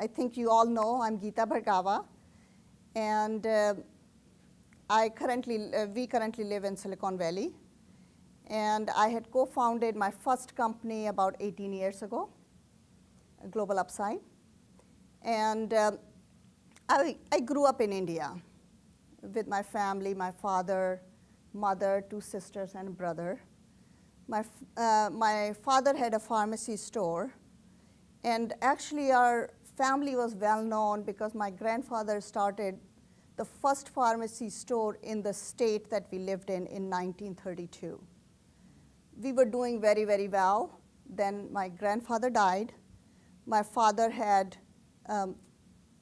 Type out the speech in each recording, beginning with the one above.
I think you all know I'm Gita Bhargava, and we currently live in Silicon Valley. And I had co-founded my first company about 18 years ago, Global Upside. And I grew up in India with my family, my father, mother, 2 sisters, and a brother. My father had a pharmacy store, and actually our family was well known because my grandfather started the first pharmacy store in the state that we lived in 1932. We were doing very, very well. Then my grandfather died. My father had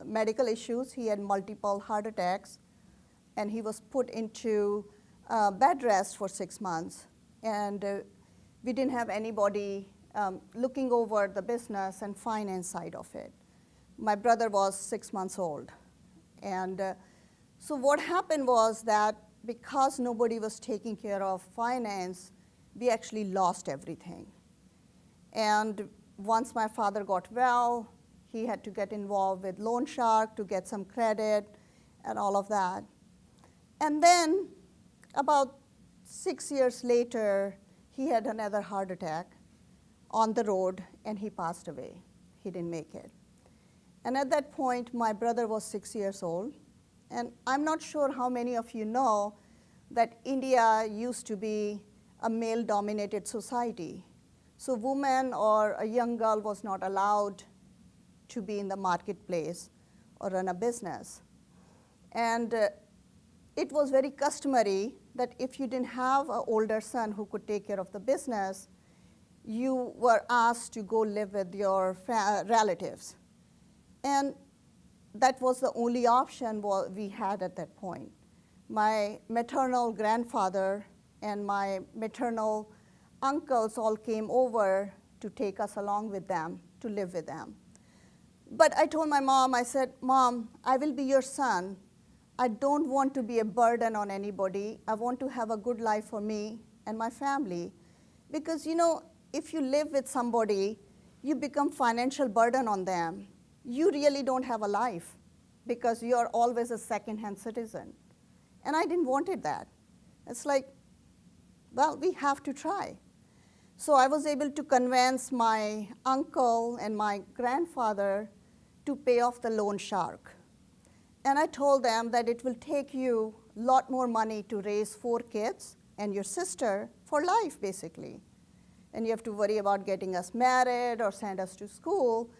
medical issues. He had multiple heart attacks, and he was put into bed rest for 6 months. And we didn't have anybody looking over the business and finance side of it. My brother was 6 months old. And so what happened was that because nobody was taking care of finance, we actually lost everything. And once my father got well, he had to get involved with loan shark to get some credit and all of that. And then about 6 years later, he had another heart attack on the road, and he passed away. He didn't make it. And at that point, my brother was 6 years old. And I'm not sure how many of you know that India used to be a male-dominated society. So woman or a young girl was not allowed to be in the marketplace or run a business. And it was very customary that if you didn't have an older son who could take care of the business, you were asked to go live with your relatives. And that was the only option we had at that point. My maternal grandfather and my maternal uncles all came over to take us along with them, to live with them. But I told my mom, I said, Mom, I will be your son. I don't want to be a burden on anybody. I want to have a good life for me and my family. Because, you know, if you live with somebody, you become financial burden on them. You really don't have a life because you're always a second-hand citizen. And I didn't want that. It's like, well, we have to try. So I was able to convince my uncle and my grandfather to pay off the loan shark. And I told them that it will take you a lot more money to raise 4 kids and your sister for life, basically. And you have to worry about getting us married or send us to school.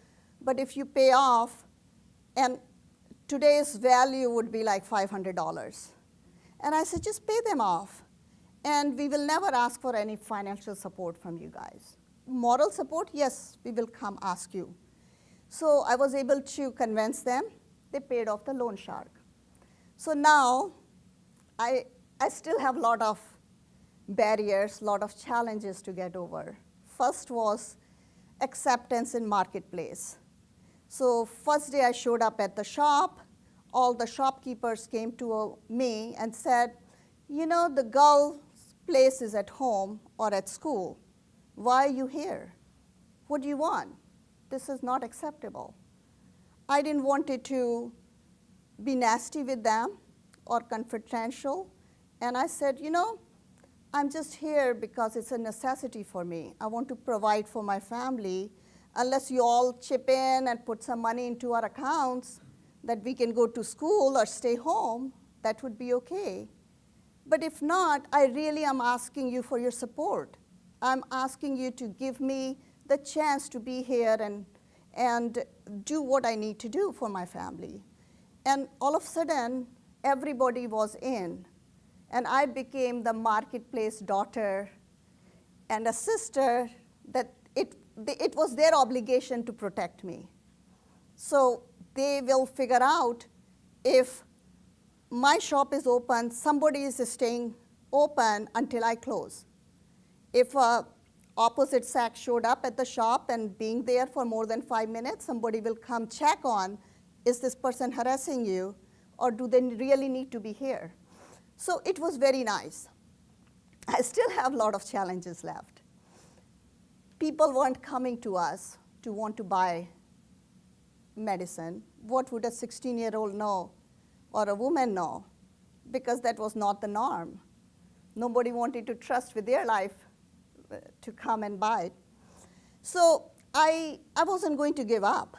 But if you pay off, and today's value would be like $500. And I said, just pay them off. And we will never ask for any financial support from you guys. Moral support, yes, we will come ask you. So I was able to convince them. They paid off the loan shark. So now I still have a lot of barriers, a lot of challenges to get over. First was acceptance in marketplace. So first day I showed up at the shop, all the shopkeepers came to me and said, you know, the girl's place is at home or at school. Why are you here? What do you want? This is not acceptable. I didn't want it to be nasty with them or confrontational. And I said, you know, I'm just here because it's a necessity for me. I want to provide for my family. Unless you all chip in and put some money into our accounts that we can go to school or stay home, that would be okay. But if not, I really am asking you for your support. I'm asking you to give me the chance to be here and do what I need to do for my family. And all of a sudden, everybody was in. And I became the marketplace daughter and a sister that it was their obligation to protect me. So they will figure out if my shop is open, somebody is staying open until I close. If opposite sex showed up at the shop and being there for more than 5 minutes, somebody will come check on, is this person harassing you, or do they really need to be here? So it was very nice. I still have a lot of challenges left. People weren't coming to us to want to buy medicine. What would a 16-year-old know or a woman know? Because that was not the norm. Nobody wanted to trust with their life to come and buy it. So I wasn't going to give up.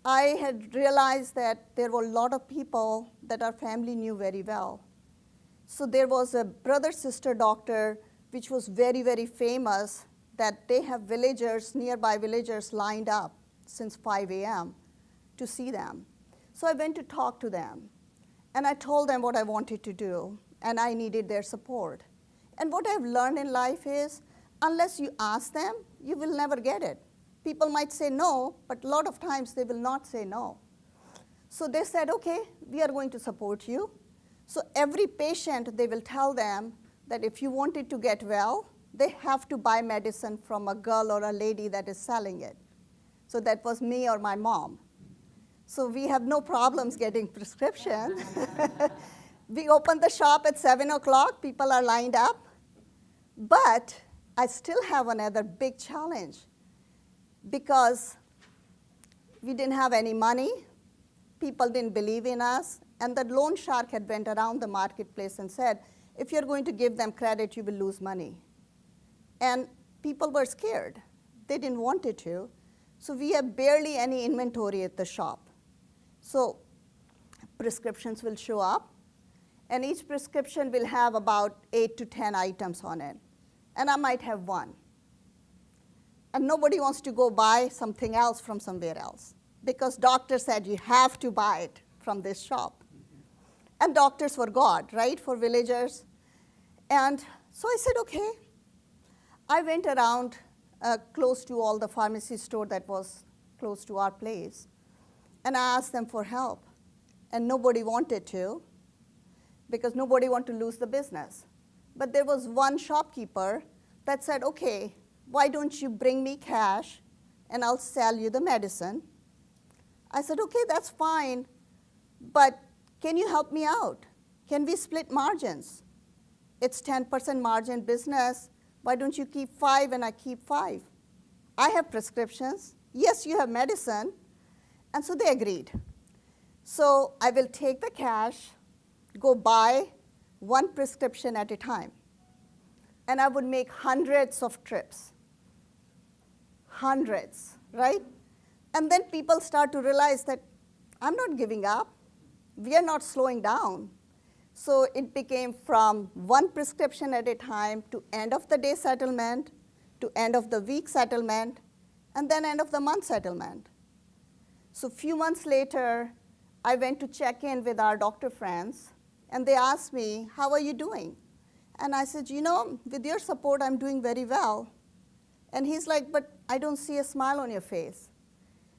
I had realized that there were a lot of people that our family knew very well. So there was a brother-sister doctor which was very, very famous, that they have villagers, nearby villagers lined up since 5 a.m. to see them. So I went to talk to them, and I told them what I wanted to do, and I needed their support. And what I've learned in life is, unless you ask them, you will never get it. People might say no, but a lot of times they will not say no. So they said, okay, we are going to support you. So every patient, they will tell them that if you wanted to get well, they have to buy medicine from a girl or a lady that is selling it. So that was me or my mom. So we have no problems getting prescription. We open the shop at 7 o'clock, people are lined up. But I still have another big challenge, because we didn't have any money, people didn't believe in us, and the loan shark had went around the marketplace and said, if you're going to give them credit, you will lose money. And people were scared. They didn't want it to. So we have barely any inventory at the shop. So prescriptions will show up, and each prescription will have about 8 to 10 items on it. And I might have one. And nobody wants to go buy something else from somewhere else, because doctor said you have to buy it from this shop. And doctors were God, right, for villagers. And so I said, okay. I went around close to all the pharmacy store that was close to our place, and I asked them for help. And nobody wanted to, because nobody wanted to lose the business. But there was one shopkeeper that said, okay, why don't you bring me cash and I'll sell you the medicine? I said, okay, that's fine, but can you help me out? Can we split margins? It's 10% margin business. Why don't you keep 5 and I keep 5? I have prescriptions. Yes, you have medicine. And so they agreed. So I will take the cash, go buy one prescription at a time. And I would make hundreds of trips. Hundreds, right? And then people start to realize that I'm not giving up. We are not slowing down. So it became from one prescription at a time to end of the day settlement, to end of the week settlement, and then end of the month settlement. So a few months later, I went to check in with our doctor friends, and they asked me, how are you doing? And I said, you know, with your support, I'm doing very well. And he's like, but I don't see a smile on your face.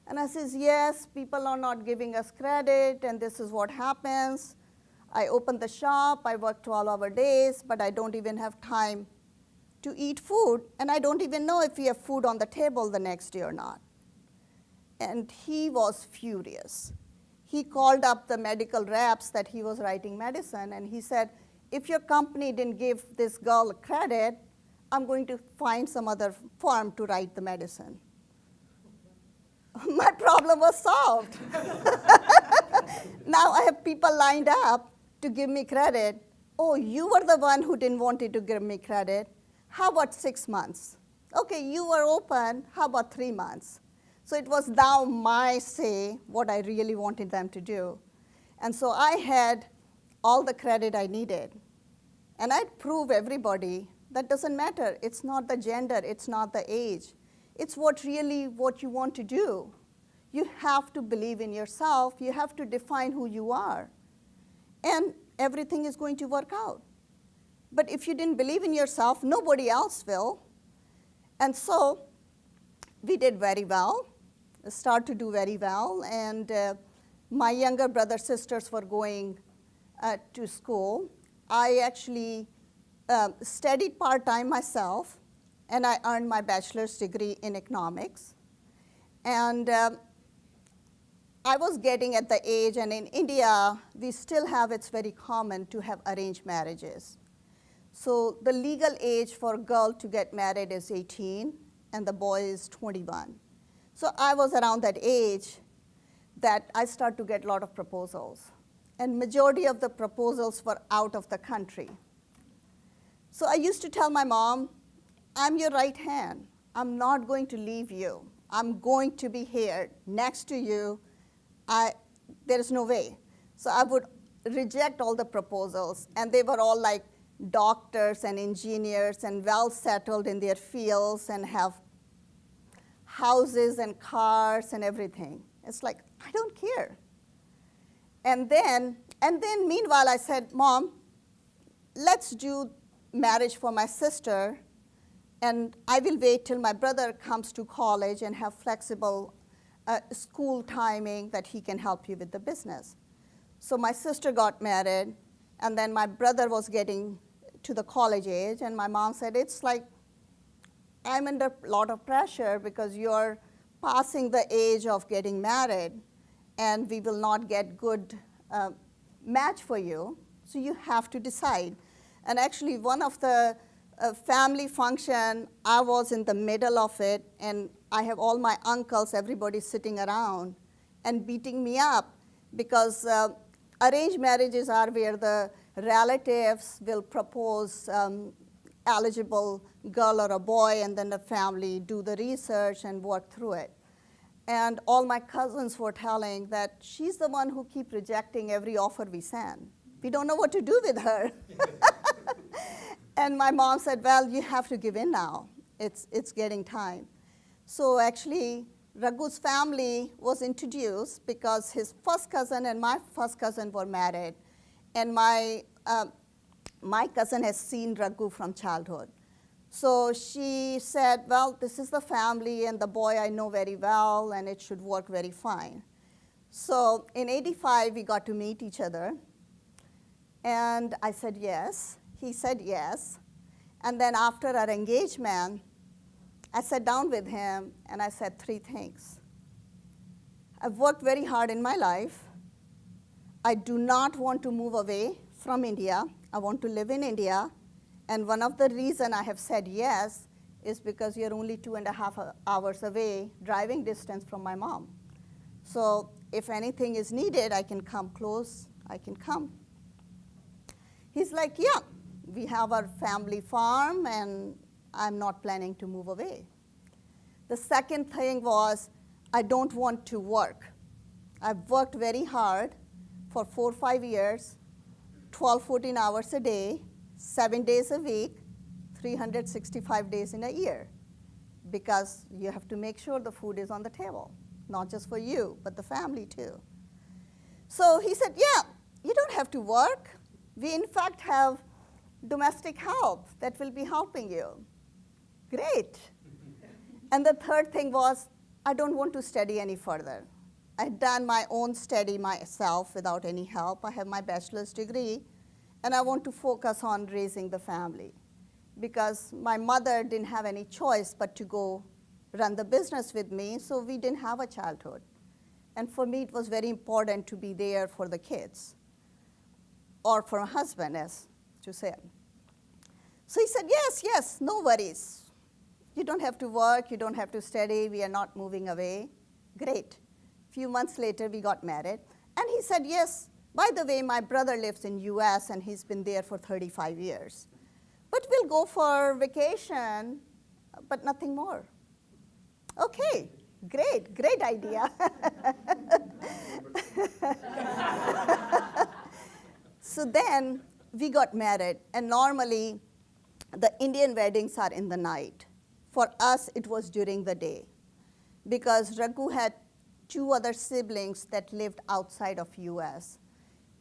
And I says, yes, people are not giving us credit, and this is what happens. I open the shop, I work 12-hour days, but I don't even have time to eat food, and I don't even know if we have food on the table the next day or not. And he was furious. He called up the medical reps that he was writing medicine, and he said, if your company didn't give this girl credit, I'm going to find some other firm to write the medicine. My problem was solved. Now I have people lined up to give me credit. Oh, you were the one who didn't want it to give me credit. How about 6 months? Okay, you were open. How about 3 months? So it was now my say what I really wanted them to do. And so I had all the credit I needed. And I'd prove everybody that doesn't matter. It's not the gender. It's not the age. It's what you want to do. You have to believe in yourself. You have to define who you are. And everything is going to work out. But if you didn't believe in yourself, nobody else will. And so we did very well, start to do very well. And my younger brother, sisters were going to school. I actually studied part-time myself, and I earned my bachelor's degree in economics. And I was getting at the age, and in India, we still have, it's very common to have arranged marriages. So the legal age for a girl to get married is 18, and the boy is 21. So I was around that age, that I started to get a lot of proposals. And majority of the proposals were out of the country. So I used to tell my mom, I'm your right hand. I'm not going to leave you. I'm going to be here next to you. There is no way. So I would reject all the proposals, and they were all like doctors and engineers and well settled in their fields and have houses and cars and everything. It's like, I don't care. And then meanwhile, I said, Mom, let's do marriage for my sister, and I will wait till my brother comes to college and have flexible school timing that he can help you with the business. So my sister got married, and then my brother was getting to the college age, and my mom said, it's like, I'm under a lot of pressure because you're passing the age of getting married, and we will not get good match for you, so you have to decide. And actually, one of the family function, I was in the middle of it, and I have all my uncles, everybody sitting around and beating me up because arranged marriages are where the relatives will propose eligible girl or a boy, and then the family do the research and work through it. And all my cousins were telling that she's the one who keeps rejecting every offer we send. We don't know what to do with her. And my mom said, well, you have to give in now. It's getting time. So actually, Raghu's family was introduced because his first cousin and my first cousin were married. And my cousin has seen Raghu from childhood. So she said, well, this is the family, and the boy I know very well, and it should work very fine. So in '85, we got to meet each other. And I said yes. He said yes. And then after our engagement, I sat down with him, and I said 3 things. I've worked very hard in my life. I do not want to move away from India. I want to live in India. And one of the reasons I have said yes is because you're only 2.5 hours away, driving distance from my mom. So if anything is needed, I can come close, I can come. He's like, yeah, we have our family farm, and I'm not planning to move away. The second thing was, I don't want to work. I've worked very hard for 4 or 5 years, 12, 14 hours a day, 7 days a week, 365 days in a year, because you have to make sure the food is on the table, not just for you, but the family too. So he said, yeah, you don't have to work. We, in fact, have domestic help that will be helping you. Great. And the third thing was, I don't want to study any further. I had done my own study myself without any help. I have my bachelor's degree, and I want to focus on raising the family because my mother didn't have any choice but to go run the business with me, so we didn't have a childhood. And for me, it was very important to be there for the kids, or for a husband, as to say. So he said, yes, no worries. You don't have to work, you don't have to study, we are not moving away. Great. A few months later, we got married. And he said, yes, by the way, my brother lives in US, and he's been there for 35 years. But we'll go for vacation, but nothing more. Okay, great idea. So then we got married, and normally the Indian weddings are in the night. For us, it was during the day, because Raghu had 2 other siblings that lived outside of US.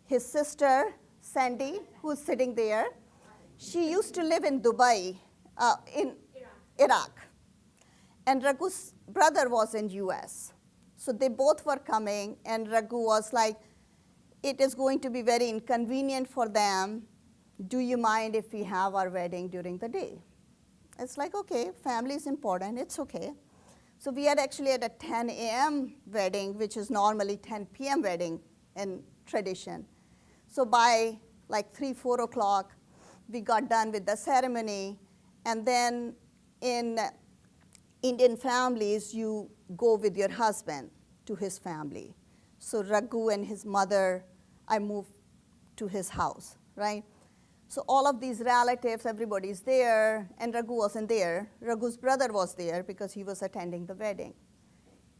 His sister, Sandy, who's sitting there, she used to live in Dubai, in Iraq. And Raghu's brother was in US. So they both were coming, and Raghu was like, it is going to be very inconvenient for them. Do you mind if we have our wedding during the day? It's like, okay, family is important, it's okay. So we had actually had a 10 a.m. wedding, which is normally 10 p.m. wedding in tradition. So by like 3, 4 o'clock, we got done with the ceremony. And then in Indian families, you go with your husband to his family. So Raghu and his mother, I moved to his house, right? So all of these relatives, everybody's there, and Raghu wasn't there. Raghu's brother was there because he was attending the wedding.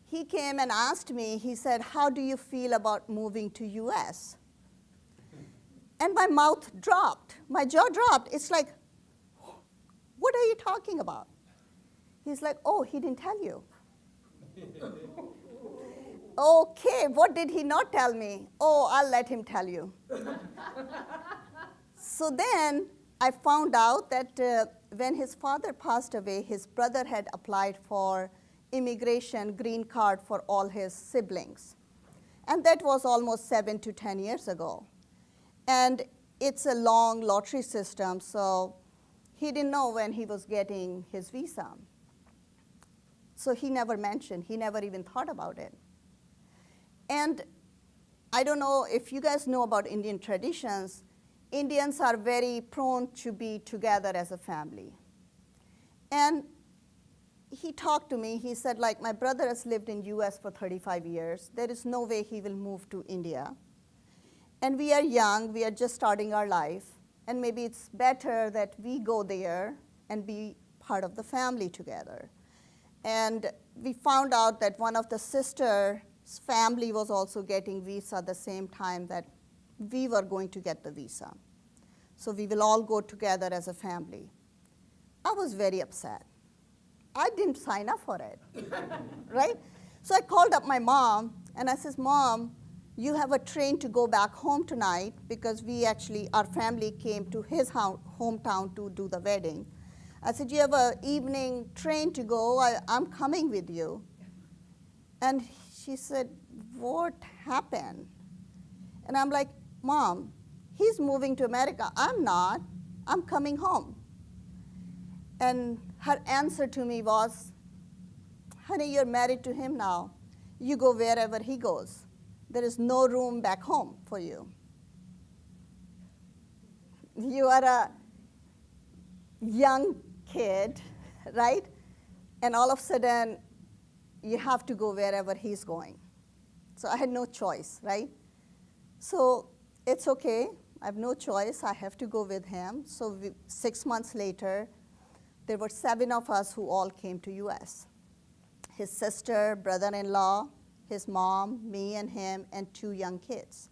He came and asked me, he said, how do you feel about moving to US? And my mouth dropped, my jaw dropped. It's like, what are you talking about? He's like, oh, he didn't tell you. Okay, what did he not tell me? Oh, I'll let him tell you. So then I found out that when his father passed away, his brother had applied for immigration green card for all his siblings. And that was almost 7 to 10 years ago. And it's a long lottery system, so he didn't know when he was getting his visa. So he never mentioned, he never even thought about it. And I don't know if you guys know about Indian traditions. Indians are very prone to be together as a family. And he talked to me, he said, like, my brother has lived in US for 35 years. There is no way he will move to India. And we are young, we are just starting our life, and maybe it's better that we go there and be part of the family together. And we found out that one of the sisters' family was also getting visa the same time that we were going to get the visa. So we will all go together as a family. I was very upset. I didn't sign up for it, right? So I called up my mom, and I says, Mom, you have a train to go back home tonight, because our family came to his hometown to do the wedding. I said, you have an evening train to go, I'm coming with you. And she said, what happened? And I'm like, Mom, he's moving to America. I'm not. I'm coming home. And her answer to me was, honey, you're married to him now. You go wherever he goes. There is no room back home for you. You are a young kid, right? And all of a sudden, you have to go wherever he's going. So I had no choice, right? So it's okay. I have no choice. I have to go with him. So 6 months later, there were 7 of us who all came to US. His sister, brother-in-law, his mom, me and him, and 2 young kids.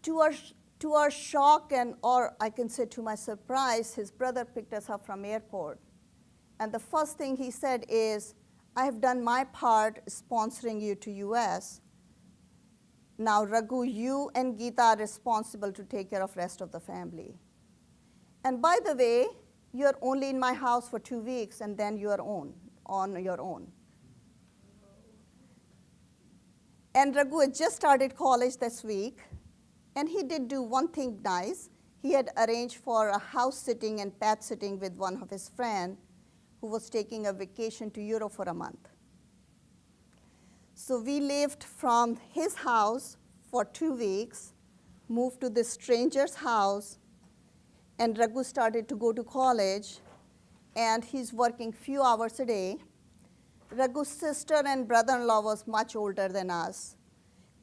To our shock, or I can say to my surprise, his brother picked us up from airport. And the first thing he said is, I have done my part sponsoring you to US. Now, Raghu, you and Gita are responsible to take care of rest of the family. And by the way, you're only in my house for 2 weeks, and then you're on your own. And Raghu had just started college this week, and he did do one thing nice. He had arranged for a house sitting and pet sitting with one of his friends who was taking a vacation to Europe for a month. So we lived from his house for 2 weeks, moved to this stranger's house, and Raghu started to go to college, and he's working few hours a day. Raghu's sister and brother-in-law was much older than us,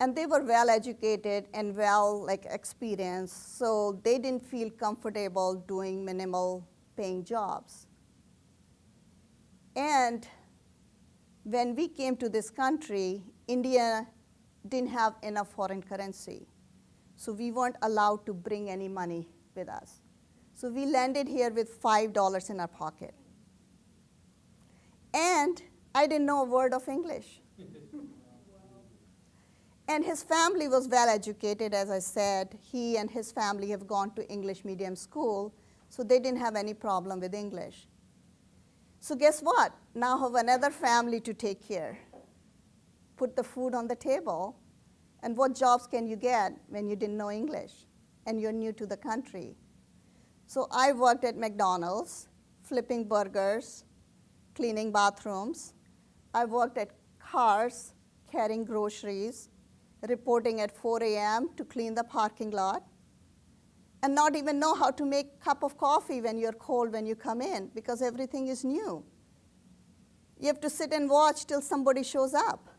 and they were well educated and well experienced, so they didn't feel comfortable doing minimal paying jobs. And when we came to this country, India didn't have enough foreign currency, so we weren't allowed to bring any money with us. So we landed here with $5 in our pocket. And I didn't know a word of English. And his family was well educated, as I said. He and his family have gone to English medium school, so they didn't have any problem with English. So guess what? Now I have another family to take care. Put the food on the table. And what jobs can you get when you didn't know English and you're new to the country? So I worked at McDonald's, flipping burgers, cleaning bathrooms. I worked at cars, carrying groceries, reporting at 4 a.m. to clean the parking lot, and not even know how to make a cup of coffee when you're cold when you come in, because everything is new. You have to sit and watch till somebody shows up.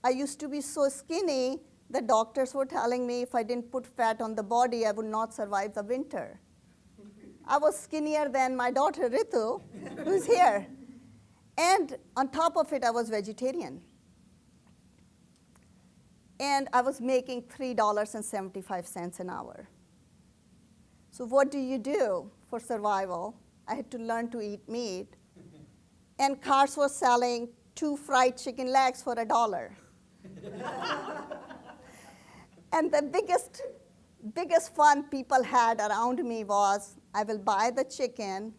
I used to be so skinny, the doctors were telling me if I didn't put fat on the body, I would not survive the winter. I was skinnier than my daughter Ritu, who's here. And on top of it, I was vegetarian. And I was making $3.75 an hour. So what do you do for survival? I had to learn to eat meat. And cars were selling 2 fried chicken legs for $1. And the biggest fun people had around me was, I will buy the chicken,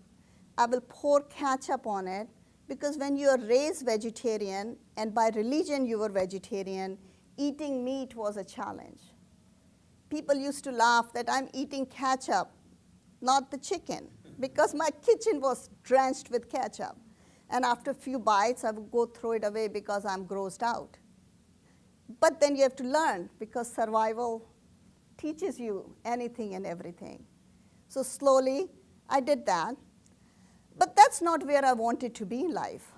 I will pour ketchup on it, because when you are raised vegetarian, and by religion you were vegetarian, eating meat was a challenge. People used to laugh that I'm eating ketchup, not the chicken, because my kitchen was drenched with ketchup. And after a few bites, I would go throw it away because I'm grossed out. But then you have to learn, because survival teaches you anything and everything. So slowly, I did that. But that's not where I wanted to be in life.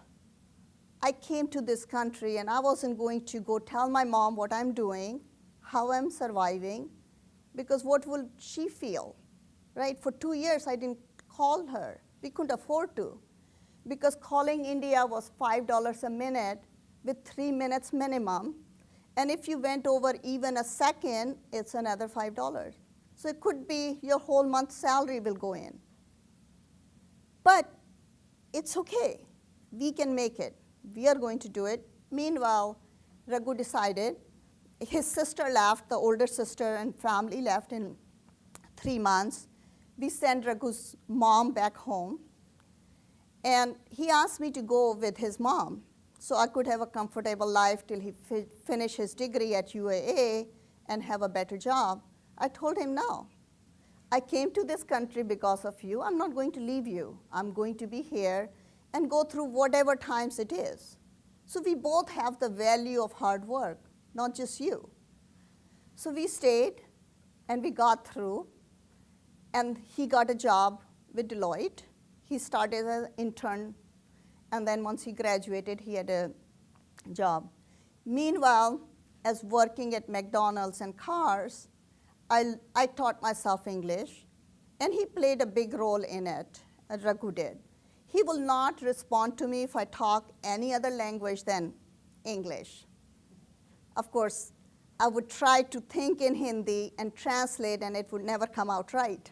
I came to this country, and I wasn't going to go tell my mom what I'm doing, how I'm surviving, because what will she feel, right? For 2 years, I didn't call her. We couldn't afford to, because calling India was $5 a minute with 3 minutes minimum. And if you went over even a second, it's another $5. So it could be your whole month's salary will go in. But it's okay. We can make it. We are going to do it. Meanwhile, Raghu decided, his sister left, the older sister and family left in 3 months. We sent Raghu's mom back home. And he asked me to go with his mom so I could have a comfortable life till he finish his degree at UAA and have a better job. I told him, no. I came to this country because of you. I'm not going to leave you. I'm going to be here and go through whatever times it is. So we both have the value of hard work, not just you. So we stayed, and we got through, and he got a job with Deloitte. He started as an intern, and then once he graduated, he had a job. Meanwhile, as working at McDonald's and cars, I taught myself English, and he played a big role in it, Raghu did. He will not respond to me if I talk any other language than English. Of course, I would try to think in Hindi and translate, and it would never come out right.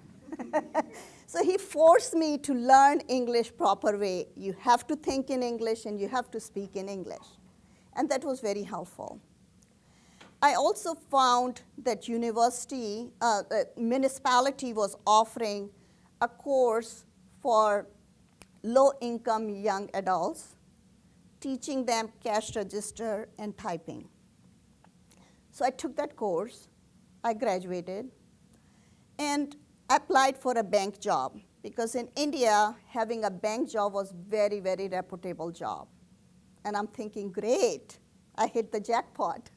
So he forced me to learn English proper way. You have to think in English, and you have to speak in English. And that was very helpful. I also found that municipality was offering a course for low-income young adults, teaching them cash register and typing. So I took that course, I graduated, and applied for a bank job, because in India, having a bank job was very, very reputable job. And I'm thinking, great, I hit the jackpot.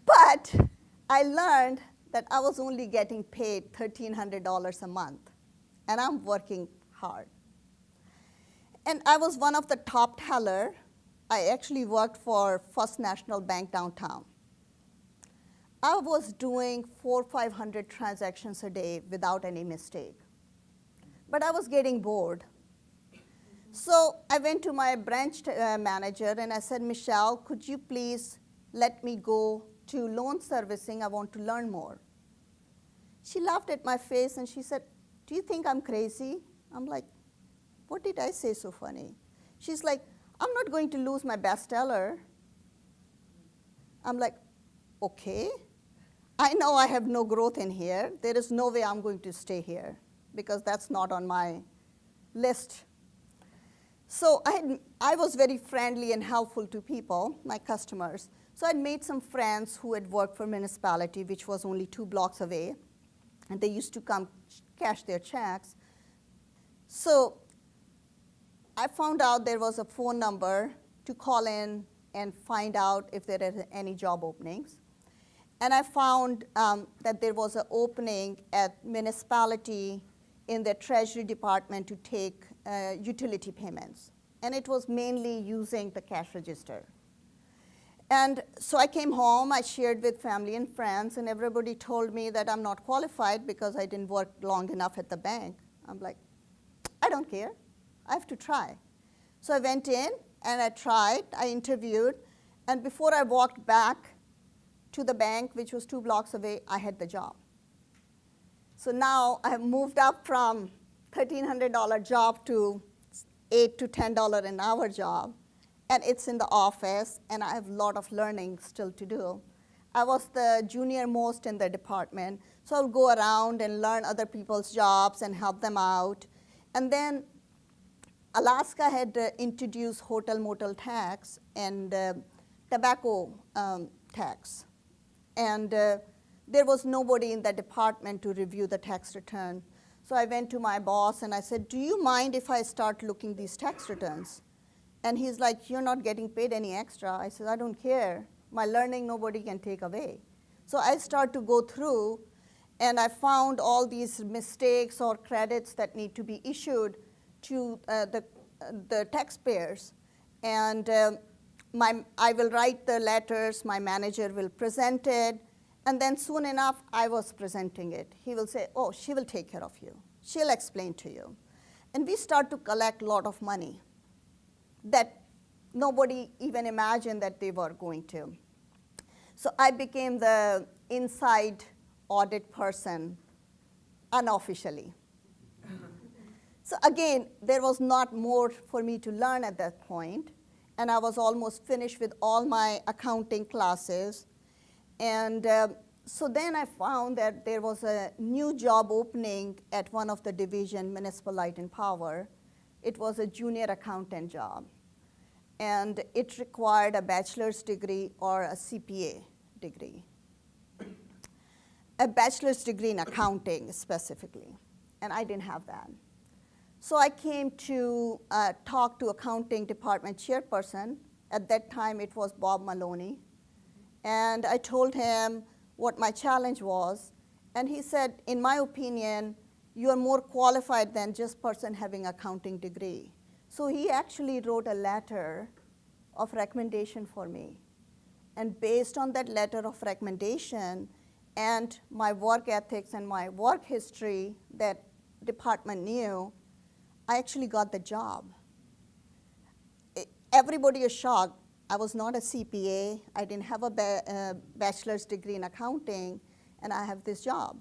But I learned that I was only getting paid $1,300 a month, and I'm working hard. And I was one of the top teller. I actually worked for First National Bank downtown. I was doing 400 or 500 transactions a day without any mistake. But I was getting bored. So I went to my branch manager, and I said, Michelle, could you please let me go to loan servicing? I want to learn more. She laughed at my face, and she said, do you think I'm crazy? I'm like, what did I say so funny? She's like, I'm not going to lose my best teller. I'm like, okay. I know I have no growth in here. There is no way I'm going to stay here, because that's not on my list. So I was very friendly and helpful to people, my customers. So I'd made some friends who had worked for municipality, which was only 2 blocks away. And they used to come cash their checks. So I found out there was a phone number to call in and find out if there are any job openings. And I found that there was an opening at municipality in the treasury department to take utility payments. And it was mainly using the cash register. And so I came home, I shared with family and friends, and everybody told me that I'm not qualified because I didn't work long enough at the bank. I'm like, I don't care. I have to try. So I went in and I tried, I interviewed, and before I walked back to the bank, which was 2 blocks away, I had the job. So now I have moved up from $1,300 job to $8 to $10 an hour job. And it's in the office, and I have a lot of learning still to do. I was the junior most in the department, so I'll go around and learn other people's jobs and help them out. And then Alaska had introduced hotel motel tax and tobacco tax. And there was nobody in the department to review the tax return. So I went to my boss and I said, do you mind if I start looking these tax returns? And he's like, you're not getting paid any extra. I said, I don't care. My learning nobody can take away. So I start to go through, and I found all these mistakes or credits that need to be issued to the taxpayers. And I will write the letters, my manager will present it, and then soon enough, I was presenting it. He will say, oh, she will take care of you. She'll explain to you. And we start to collect a lot of money that nobody even imagined that they were going to. So I became the inside audit person unofficially. So again, there was not more for me to learn at that point, and I was almost finished with all my accounting classes. And so then I found that there was a new job opening at one of the division, Municipal Light and Power. It was a junior accountant job. And it required a bachelor's degree or a CPA degree. A bachelor's degree in accounting specifically, and I didn't have that. So I came to talk to accounting department chairperson. At that time, it was Bob Maloney. And I told him what my challenge was, and he said, in my opinion, you are more qualified than just person having accounting degree. So he actually wrote a letter of recommendation for me. And based on that letter of recommendation and my work ethics and my work history that department knew, I actually got the job. Everybody is shocked. I was not a CPA. I didn't have a bachelor's degree in accounting, and I have this job.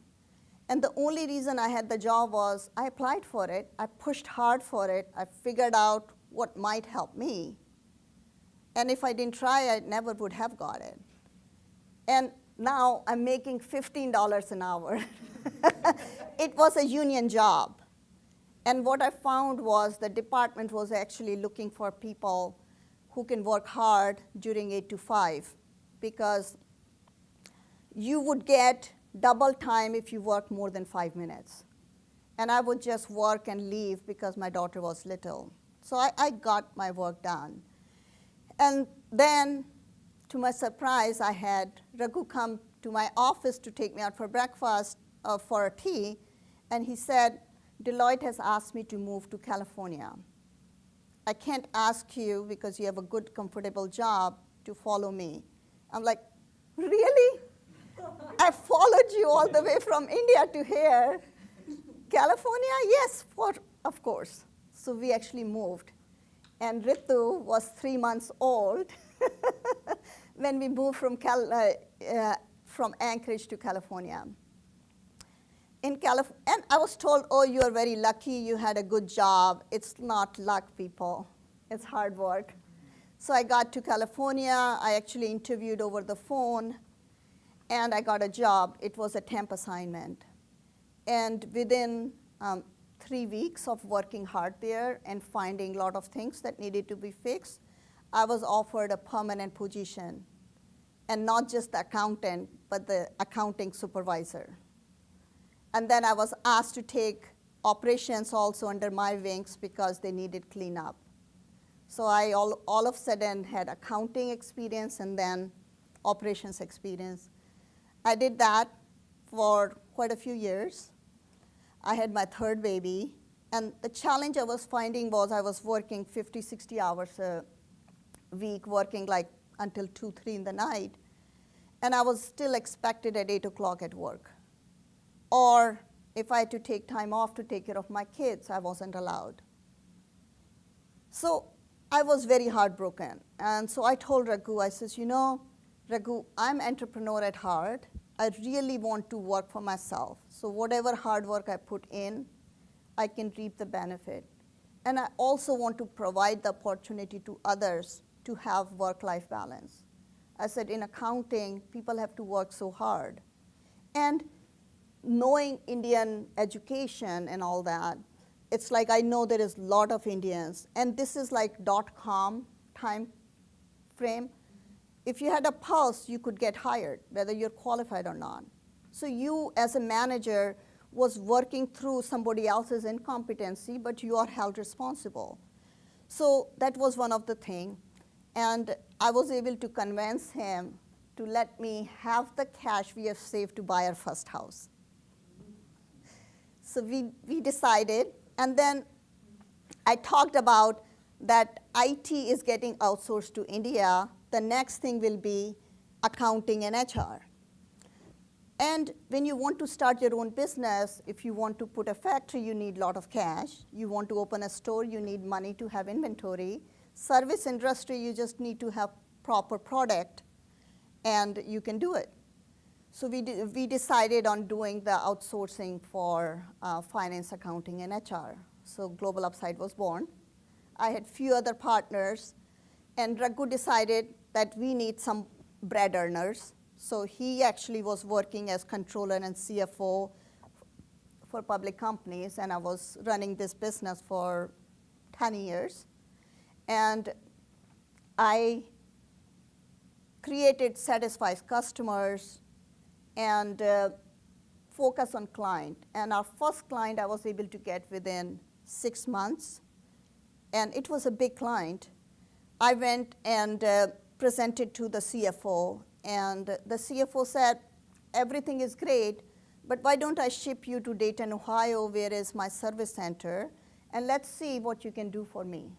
And the only reason I had the job was I applied for it. I pushed hard for it. I figured out what might help me. And if I didn't try, I never would have got it. And now I'm making $15 an hour. It was a union job. And what I found was the department was actually looking for people who can work hard during 8 to 5, because you would get double time if you worked more than 5 minutes. And I would just work and leave because my daughter was little. So I got my work done. And then, to my surprise, I had Raghu come to my office to take me out for breakfast, for a tea, and he said, Deloitte has asked me to move to California. I can't ask you, because you have a good, comfortable job, to follow me. I'm like, really? I followed you all the way from India to here. California? Yes, of course. So we actually moved. And Ritu was 3 months old when we moved from Anchorage to California. And I was told, oh, you are very lucky, you had a good job. It's not luck, people. It's hard work. So I got to California. I actually interviewed over the phone, and I got a job. It was a temp assignment. And within 3 weeks of working hard there and finding a lot of things that needed to be fixed, I was offered a permanent position. And not just the accountant, but the accounting supervisor. And then I was asked to take operations also under my wings because they needed cleanup. So I all of a sudden had accounting experience and then operations experience. I did that for quite a few years. I had my third baby. And the challenge I was finding was I was working 50, 60 hours a week, working like until 2, 3 in the night. And I was still expected at 8 o'clock at work. Or if I had to take time off to take care of my kids, I wasn't allowed. So I was very heartbroken. And so I told Raghu, I says, Raghu, I'm an entrepreneur at heart. I really want to work for myself. So whatever hard work I put in, I can reap the benefit. And I also want to provide the opportunity to others to have work-life balance. I said, in accounting, people have to work so hard. And knowing Indian education and all that, it's like I know there is a lot of Indians. And this is like .com time frame. If you had a pulse, you could get hired, whether you're qualified or not. So you, as a manager, was working through somebody else's incompetency, but you are held responsible. So that was one of the things. And I was able to convince him to let me have the cash we have saved to buy our first house. So we decided, and then I talked about that IT is getting outsourced to India. The next thing will be accounting and HR. And when you want to start your own business, if you want to put a factory, you need a lot of cash. You want to open a store, you need money to have inventory. Service industry, you just need to have proper product, and you can do it. So we decided on doing the outsourcing for finance, accounting, and HR. So Global Upside was born. I had few other partners, and Raghu decided that we need some bread earners. So he actually was working as controller and CFO for public companies, and I was running this business for 10 years. And I created satisfied customers and focus on client. And our first client I was able to get within 6 months, and it was a big client. I went and presented to the CFO, and the CFO said, everything is great, but why don't I ship you to Dayton, Ohio, where is my service center, and let's see what you can do for me.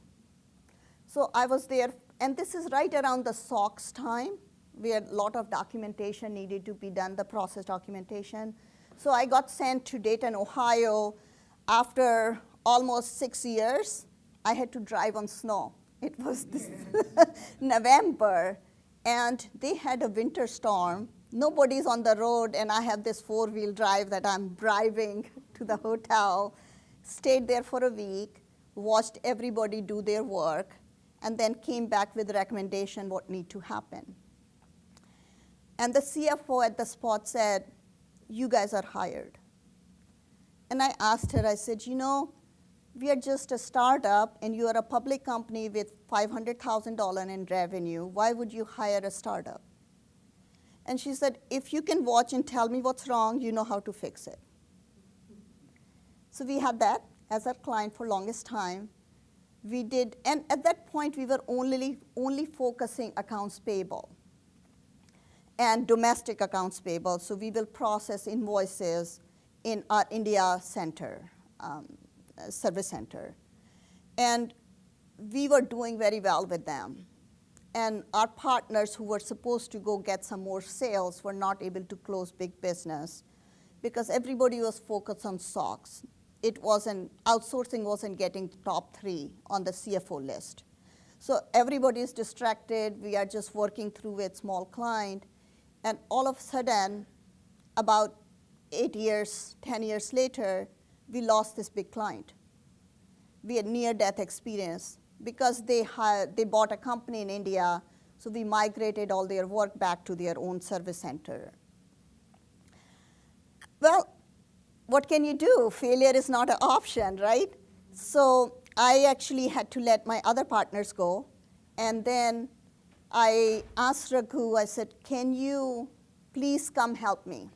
So I was there, and this is right around the SOX time, where a lot of documentation needed to be done, the process documentation. So I got sent to Dayton, Ohio. After almost 6 years, I had to drive on snow. It was this November, and they had a winter storm. Nobody's on the road, and I have this 4-wheel drive that I'm driving to the hotel. Stayed there for a week, watched everybody do their work, and then came back with a recommendation what need to happen. And the CFO at the spot said, you guys are hired. And I asked her, I said, we are just a startup, and you are a public company with $500,000 in revenue. Why would you hire a startup? And she said, if you can watch and tell me what's wrong, you know how to fix it. So we had that as our client for longest time. We did, and at that point, we were only focusing accounts payable and domestic accounts payable. So we will process invoices in our India center, service center. And we were doing very well with them. And our partners who were supposed to go get some more sales were not able to close big business because everybody was focused on SOX. Outsourcing wasn't getting top 3 on the CFO list. So everybody is distracted. We are just working through with small client. And all of a sudden, about 8 years, 10 years later, we lost this big client. We had near-death experience because they bought a company in India, so we migrated all their work back to their own service center. Well, what can you do? Failure is not an option, right? So I actually had to let my other partners go, and then I asked Raghu, I said, can you please come help me?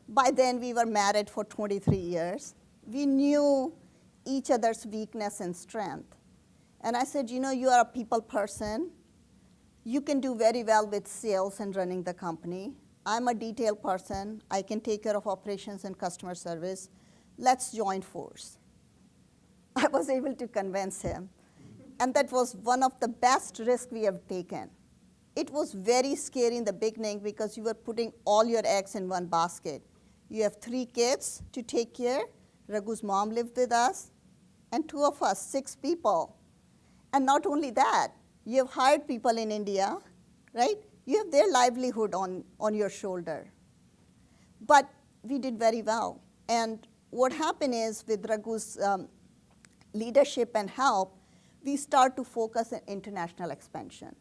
By then, we were married for 23 years. We knew each other's weakness and strength. And I said, you are a people person. You can do very well with sales and running the company. I'm a detail person. I can take care of operations and customer service. Let's join force. I was able to convince him. And that was one of the best risks we have taken. It was very scary in the beginning because you were putting all your eggs in one basket. You have 3 kids to take care. Raghu's mom lived with us, and 2 of us, 6 people. And not only that, you have hired people in India, right? You have their livelihood on your shoulder. But we did very well. And what happened is, with Raghu's leadership and help, we start to focus on international expansion.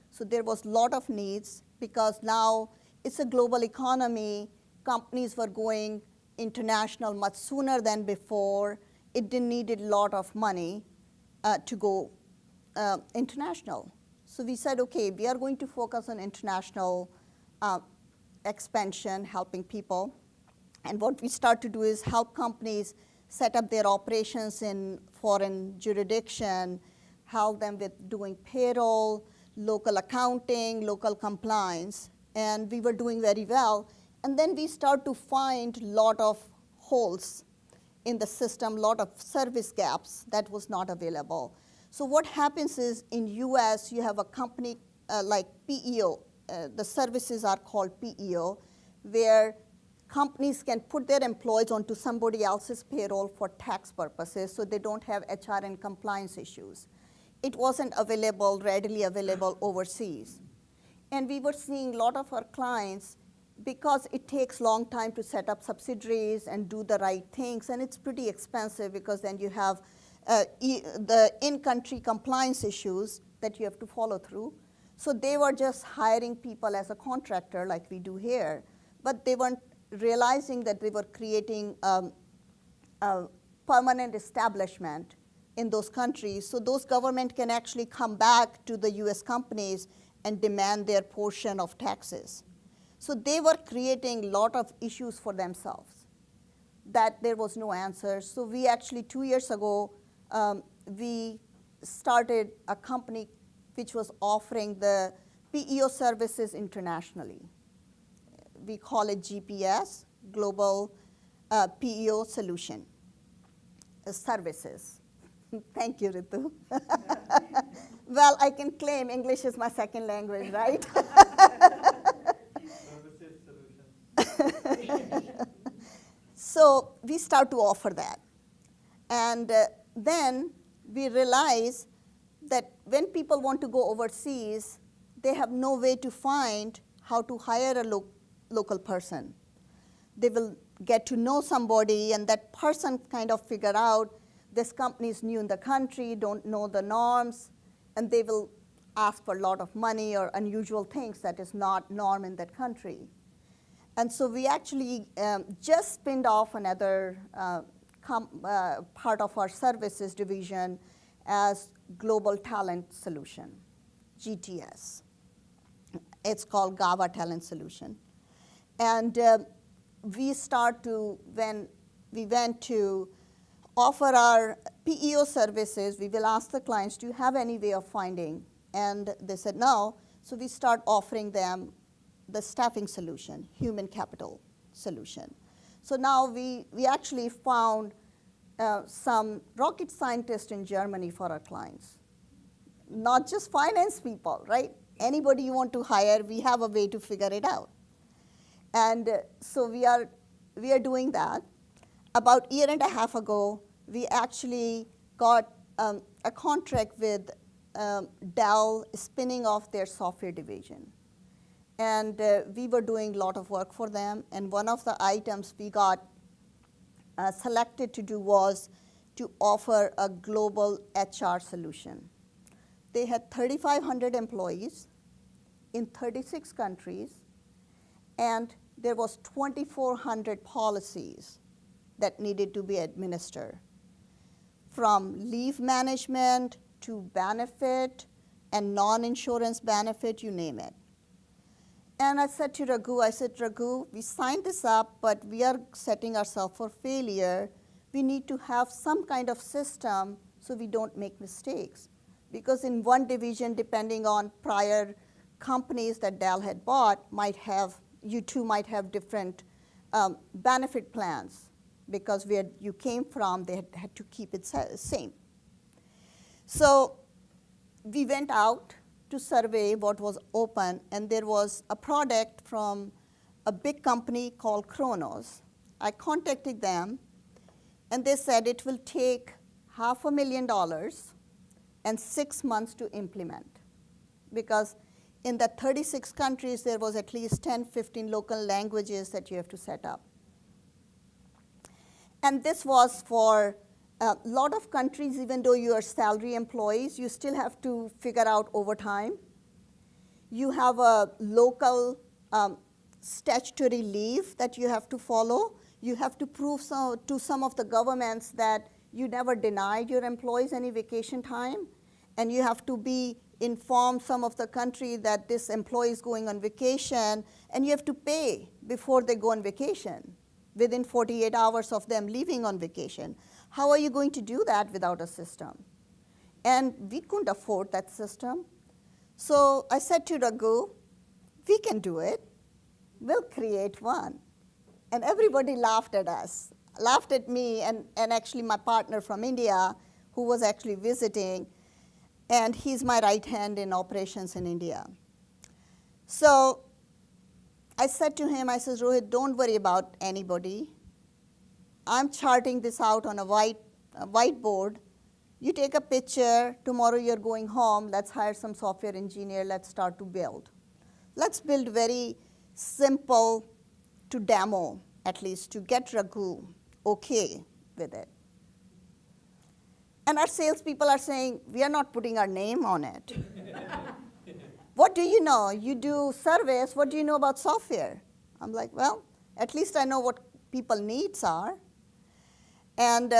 So there was a lot of needs because now it's a global economy. Companies were going international much sooner than before. It didn't need a lot of money to go international. So we said, okay, we are going to focus on international expansion, helping people. And what we start to do is help companies set up their operations in foreign jurisdiction, help them with doing payroll, local accounting, local compliance, and we were doing very well. And then we start to find a lot of holes in the system, a lot of service gaps that was not available. So what happens is, in US, you have a company like PEO. The services are called PEO, where companies can put their employees onto somebody else's payroll for tax purposes, so they don't have HR and compliance issues. It wasn't available, readily available overseas. And we were seeing a lot of our clients, because it takes a long time to set up subsidiaries and do the right things, and it's pretty expensive because then you have the in-country compliance issues that you have to follow through. So they were just hiring people as a contractor like we do here, but they weren't realizing that they were creating a permanent establishment in those countries, so those government can actually come back to the US companies and demand their portion of taxes. So they were creating a lot of issues for themselves that there was no answer. So we actually, 2 years ago, we started a company which was offering the PEO services internationally. We call it GPS, Global PEO Solution Services. Thank you, Ritu. Well, I can claim English is my second language, right? Services, solutions. So we start to offer that. And then we realize that when people want to go overseas, they have no way to find how to hire a local person. They will get to know somebody, and that person kind of figure out this company is new in the country, don't know the norms, and they will ask for a lot of money or unusual things that is not norm in that country. And so we actually just spinned off another part of our services division as Global Talent Solution, GTS. It's called GAVA Talent Solution. And we start to, when we went to offer our PEO services, we will ask the clients, do you have any way of finding? And they said no. So we start offering them the staffing solution, human capital solution. So now we actually found some rocket scientists in Germany for our clients. Not just finance people, right? Anybody you want to hire, we have a way to figure it out. And so we are doing that. About a year and a half ago, we actually got a contract with Dell spinning off their software division. And we were doing a lot of work for them. And one of the items we got selected to do was to offer a global HR solution. They had 3,500 employees in 36 countries, and there was 2,400 policies that needed to be administered, from leave management to benefit and non-insurance benefit, you name it. And I said to Raghu, Raghu, we signed this up, but we are setting ourselves for failure. We need to have some kind of system so we don't make mistakes. Because in one division, depending on prior companies that Dell had bought, you two might have different benefit plans, because where you came from, they had to keep it same. So we went out to survey what was open, and there was a product from a big company called Kronos. I contacted them, and they said it will take $500,000 and 6 months to implement, because in the 36 countries, there was at least 10, 15 local languages that you have to set up. And this was for a lot of countries, even though you are salary employees, you still have to figure out overtime. You have a local statutory leave that you have to follow. You have to prove to some of the governments that you never denied your employees any vacation time. And you have to inform some of the country that this employee is going on vacation, and you have to pay before they go on vacation, within 48 hours of them leaving on vacation. How are you going to do that without a system? And we couldn't afford that system. So I said to Raghu, we can do it. We'll create one. And everybody laughed at us, laughed at me, and actually my partner from India, who was actually visiting, and he's my right hand in operations in India. So I said to him, I said, Rohit, don't worry about anybody. I'm charting this out on a whiteboard. You take a picture, tomorrow you're going home, let's hire some software engineer, let's start to build. Let's build very simple to demo, at least to get Raghu okay with it. And our salespeople are saying, we are not putting our name on it. What do you know? You do surveys, what do you know about software? I'm like, well, at least I know what people's needs are. And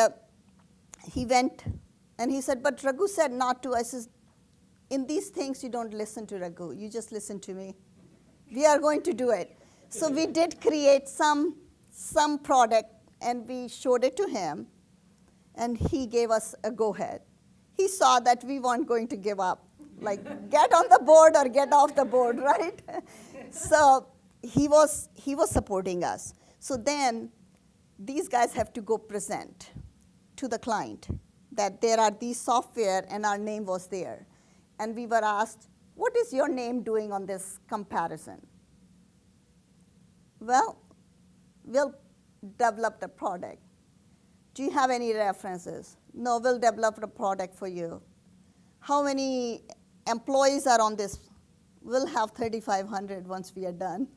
he went and he said, but Raghu said not to. I said, in these things you don't listen to Raghu, you just listen to me. We are going to do it. So we did create some product, and we showed it to him, and he gave us a go-ahead. He saw that we weren't going to give up, like get on the board or get off the board, right? So he was supporting us. So then these guys have to go present to the client that there are these software and our name was there. And we were asked, what is your name doing on this comparison? Well, we'll develop the product. Do you have any references? No, we'll develop the product for you. How many employees are on this? We'll have 3,500 once we are done.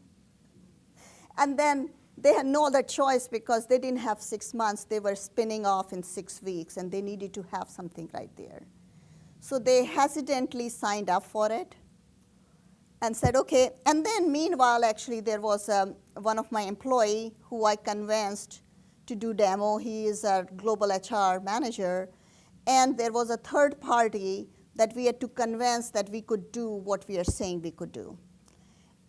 And then they had no other choice because they didn't have 6 months. They were spinning off in 6 weeks, and they needed to have something right there. So they hesitantly signed up for it and said, okay. And then meanwhile, actually, there was one of my employee who I convinced to do demo. He is a global HR manager. And there was a third party that we had to convince that we could do what we are saying we could do.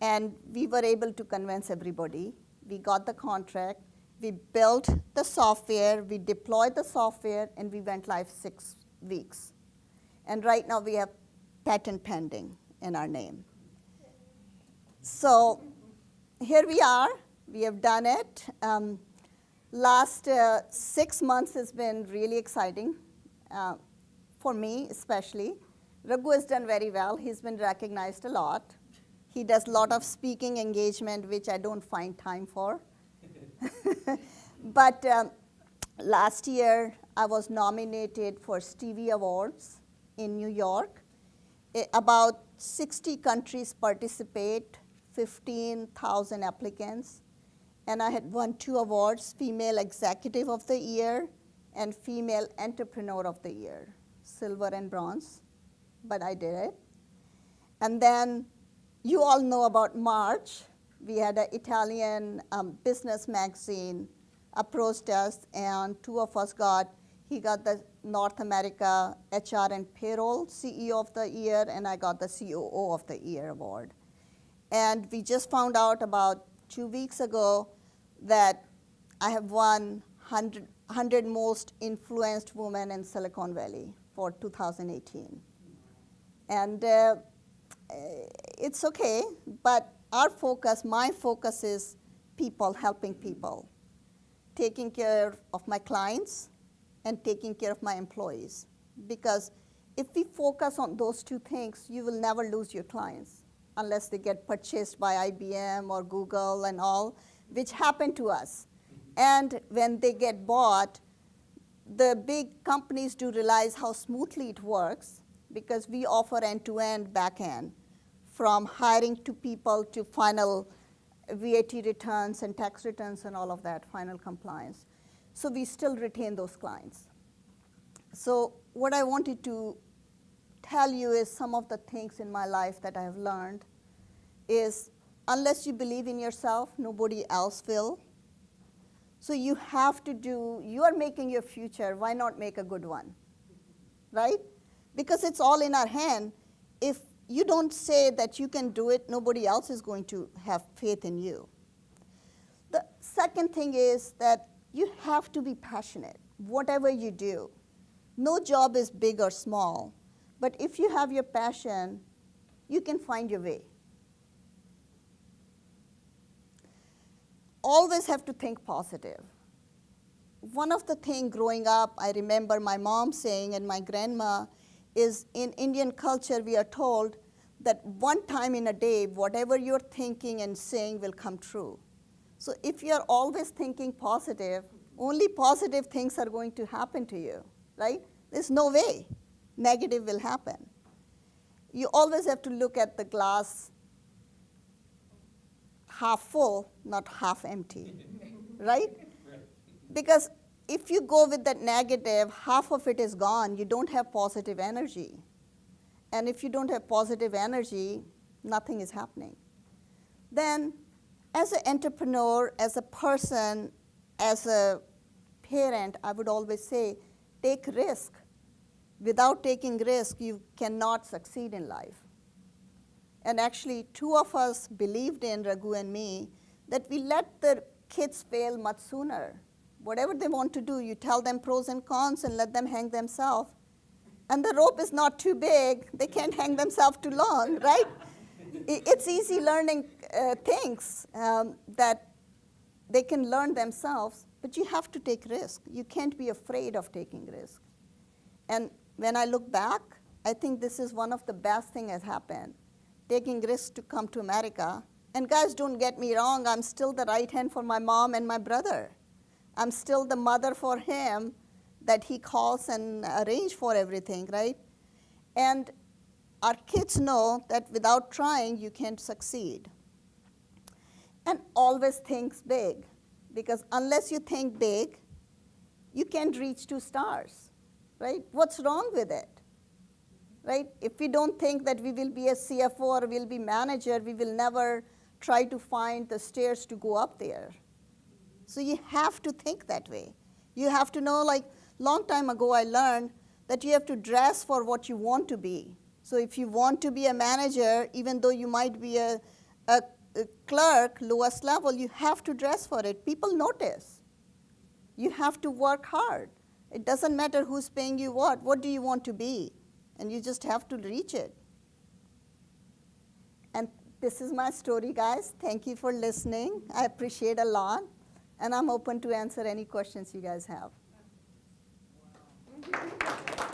And we were able to convince everybody. We got the contract. We built the software. We deployed the software, and we went live 6 weeks. And right now, we have patent pending in our name. So here we are. We have done it. Last 6 months has been really exciting, for me especially. Raghu has done very well. He's been recognized a lot. He does a lot of speaking engagement, which I don't find time for. But last year, I was nominated for Stevie Awards in New York. About 60 countries participate, 15,000 applicants. And I had won 2 awards, Female Executive of the Year and Female Entrepreneur of the Year, silver and bronze, but I did it. And then you all know about March. We had an Italian business magazine approached us, and 2 of us he got the North America HR and Payroll CEO of the Year, and I got the COO of the Year award. And we just found out about 2 weeks ago that I have won 100 most influenced women in Silicon Valley for 2018. And it's okay, but my focus is people, helping people, taking care of my clients and taking care of my employees. Because if we focus on those two things, you will never lose your clients unless they get purchased by IBM or Google and all, which happened to us. And when they get bought, the big companies do realize how smoothly it works because we offer end-to-end back-end, from hiring to people to final VAT returns and tax returns and all of that, final compliance. So we still retain those clients. So what I wanted to tell you is some of the things in my life that I have learned is unless you believe in yourself, nobody else will. So you have to you are making your future, why not make a good one, right? Because it's all in our hand. If you don't say that you can do it, nobody else is going to have faith in you. The second thing is that you have to be passionate, whatever you do. No job is big or small, but if you have your passion, you can find your way. Always have to think positive. One of the things growing up, I remember my mom saying and my grandma, is in Indian culture we are told that one time in a day, whatever you're thinking and saying will come true. So if you're always thinking positive, only positive things are going to happen to you, right? There's no way negative will happen. You always have to look at the glass half full, not half empty, right? Because if you go with that negative, half of it is gone, you don't have positive energy. And if you don't have positive energy, nothing is happening. Then, as an entrepreneur, as a person, as a parent, I would always say, take risk. Without taking risk, you cannot succeed in life. And actually, two of us believed in, Raghu and me, that we let the kids fail much sooner. Whatever they want to do, you tell them pros and cons and let them hang themselves. And the rope is not too big. They can't hang themselves too long, right? It's easy learning things that they can learn themselves, but you have to take risk. You can't be afraid of taking risk. And when I look back, I think this is one of the best things that has happened, taking risks to come to America. And guys, don't get me wrong, I'm still the right hand for my mom and my brother. I'm still the mother for him that he calls and arrange for everything, right? And our kids know that without trying, you can't succeed. And always think big, because unless you think big, you can't reach 2 stars, right? What's wrong with it, right? If we don't think that we will be a CFO or we'll be manager, we will never try to find the stairs to go up there. So you have to think that way. You have to know, like, long time ago I learned that you have to dress for what you want to be. So if you want to be a manager, even though you might be a clerk, lowest level, you have to dress for it. People notice. You have to work hard. It doesn't matter who's paying you what do you want to be? And you just have to reach it. And this is my story, guys. Thank you for listening. I appreciate a lot. And I'm open to answer any questions you guys have. Wow.